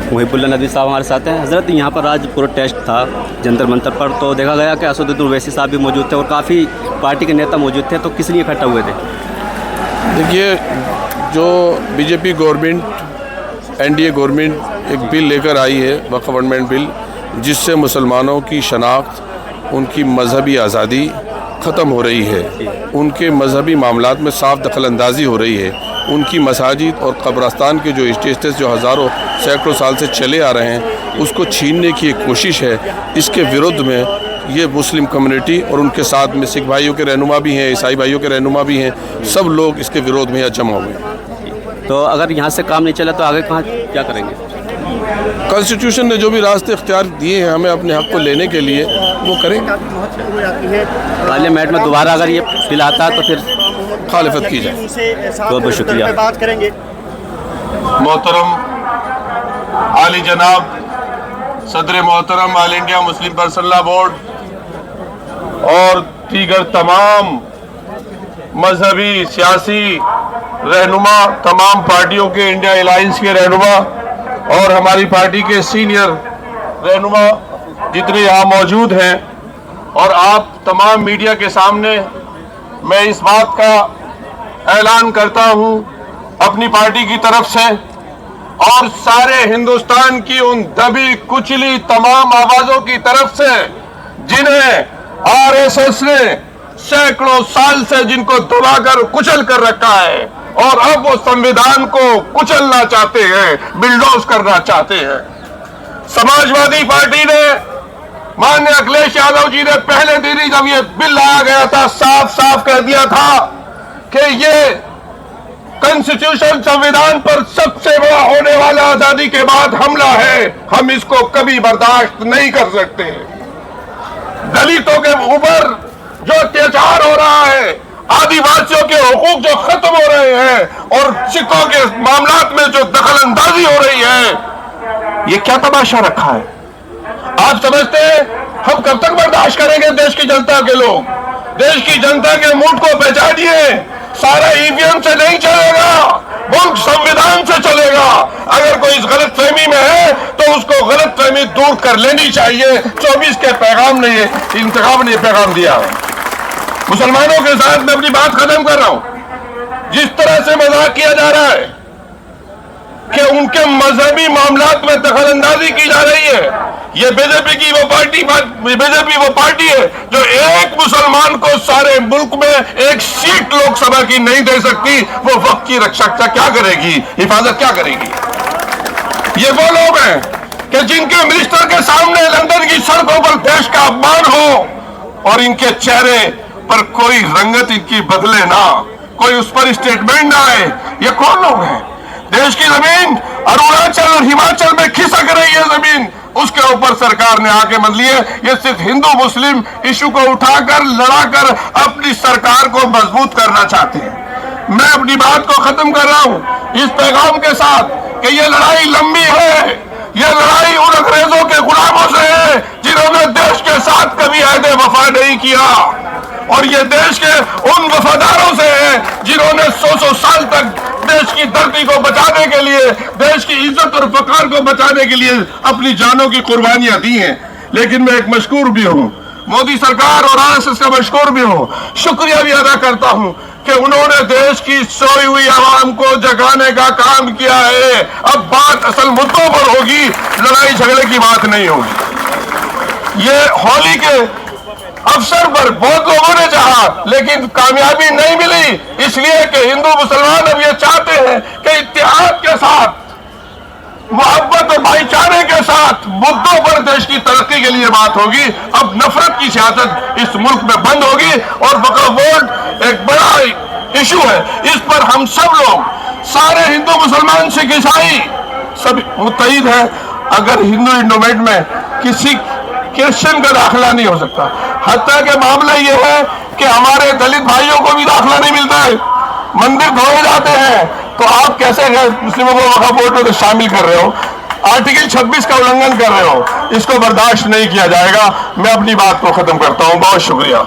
मुहिबुल्लाह नदवी साहब हमारे साथ हैं। हज़रत यहाँ पर आज प्रोटेस्ट था जंतर मंतर पर, तो देखा गया कि असदुद्दीन ओवैसी साहब भी मौजूद थे और काफ़ी पार्टी के नेता मौजूद थे, तो किस लिए इकट्ठा हुए थे? देखिए, जो बीजेपी गवर्नमेंट एनडीए गवर्नमेंट एक बिल लेकर आई है, वक्फ अमेंडमेंट बिल, जिससे मुसलमानों की शनाख्त, उनकी मजहबी आज़ादी ख़त्म हो रही है, उनके मजहबी मामलात में साफ दखल अंदाजी हो रही है, उनकी मसाजिद और कब्रस्तान के जो स्टेटस जो हज़ारों सैकड़ों साल से चले आ रहे हैं उसको छीनने की एक कोशिश है। इसके विरुद्ध में ये मुस्लिम कम्युनिटी और उनके साथ में सिख भाइयों के रहनुमा भी हैं, ईसाई भाइयों के रहनुमा भी हैं, सब लोग इसके विरोध में यहाँ जमा हुए। तो अगर यहाँ से काम नहीं चला तो आगे कहाँ क्या करेंगे? कॉन्स्टिट्यूशन ने जो भी रास्ते इख्तियार दिए हैं हमें अपने हक़ को लेने के लिए, वो करेंगे। पार्लियामेंट में दोबारा अगर ये बिल आता तो फिर खालिफत की जाए। बहुत बहुत शुक्रिया। बात करेंगे मोहतरम आली जनाब सदर मोहतरम all India Muslim personal board और दीगर तमाम मजहबी सियासी रहनुमा, तमाम पार्टियों के, इंडिया अलायंस के रहनुमा और हमारी पार्टी के सीनियर रहनुमा जितने यहाँ मौजूद हैं, और आप तमाम मीडिया के सामने मैं इस बात का ऐलान करता हूँ अपनी पार्टी की तरफ से और सारे हिंदुस्तान की उन दबी कुचली तमाम आवाजों की तरफ से जिन्हें आरएसएस ने सैकड़ों साल से जिनको दबाकर कुचल कर रखा है और अब वो संविधान को कुचलना चाहते हैं, बिल्डोज करना चाहते हैं। समाजवादी पार्टी ने, माननीय अखिलेश यादव जी ने पहले दिन ही जब ये बिल लाया गया था साफ साफ कह दिया था कि ये कॉन्स्टिट्यूशन संविधान पर सबसे बड़ा होने वाला आजादी के बाद हमला है, हम इसको कभी बर्दाश्त नहीं कर सकते। दलितों के ऊपर जो अत्याचार हो रहा है, आदिवासियों के हुकूक जो खत्म हो रहे हैं और सिखों के मामलात में जो दखल अंदाजी हो रही है, ये क्या तमाशा रखा है? आप समझते हैं हम कब तक बर्दाश्त करेंगे? देश की जनता के लोग, देश की जनता के मूड को पहचानिए। सारा ईवीएम से नहीं चलेगा, मुल्क संविधान से चलेगा। अगर कोई इस गलत फहमी में है तो उसको गलत फहमी दूर कर लेनी चाहिए। 24 के पैगाम ने ये इंतखाब ने पैगाम दिया। मुसलमानों के साथ मैं अपनी बात खत्म कर रहा हूं। जिस तरह से मजाक किया जा रहा है कि उनके मजहबी मामलात में दखल अंदाजी की जा रही है, ये बीजेपी वो पार्टी है जो एक मुसलमान को सारे मुल्क में एक सीट लोकसभा की नहीं दे सकती। वो वक्त की रक्षा क्या करेगी, हिफाजत क्या करेगी? ये वो लोग हैं कि जिनके मिनिस्टर के सामने लंदन की सड़कों पर देश का अपमान हो और इनके चेहरे पर कोई रंगत इनकी बदले ना, कोई उस पर स्टेटमेंट ना आए। ये कौन लोग हैं? देश की जमीन अरुणाचल और हिमाचल में खिसक रही है जमीन, उसके ऊपर सरकार ने आके बदली है। ये सिर्फ हिंदू मुस्लिम इशू को उठाकर लड़ाकर अपनी सरकार को मजबूत करना चाहते हैं। मैं अपनी बात को खत्म कर रहा हूं इस पैगाम के साथ कि ये लड़ाई लंबी है, ये लड़ाई उन अंग्रेजों के गुलामों से है जिन्होंने देश के साथ कभी अहद वफा नहीं किया, और ये देश के उन वफादारों से है जिन्होंने 100 साल तक देश की धरती को बचाने के लिए, देश की इज्जत और वकार को बचाने के लिए अपनी जानों की कुर्बानियां दी हैं। लेकिन मैं एक मशकूर भी हूं, मोदी सरकार और आरएसएस का मशकूर भी हूं, शुक्रिया भी अदा करता हूं कि उन्होंने देश की सोई हुई आवाम को जगाने का काम किया है। अब बात असल मुद्दों पर होगी, लड़ाई झगड़े की बात नहीं होगी। ये होली के अवसर पर बहुत लोगों ने चाहा लेकिन कामयाबी नहीं मिली, इसलिए कि हिंदू मुसलमान अब ये चाहते हैं कि इत्तेहाद के साथ, मोहब्बत और भाईचारे के साथ मुद्दों पर देश की तरक्की के लिए बात होगी। अब नफरत की सियासत इस मुल्क में बंद होगी और वक्फ बोर्ड एक बड़ा इशू है। इस पर हम सब लोग, सारे हिंदू मुसलमान सिख ईसाई सब मुत्तहिद है। अगर हिंदू इंडोमेंट में किसी क्रिश्चियन का दाखिला नहीं हो सकता, हत्या के मामला ये है कि हमारे दलित भाइयों को भी दाखिला नहीं मिलता है, मंदिर धोए जाते हैं, तो आप कैसे मुस्लिमों को वक्फ बोर्ड में शामिल कर रहे हो? आर्टिकल 26 का उल्लंघन कर रहे हो। इसको बर्दाश्त नहीं किया जाएगा। मैं अपनी बात को खत्म करता हूं। बहुत शुक्रिया।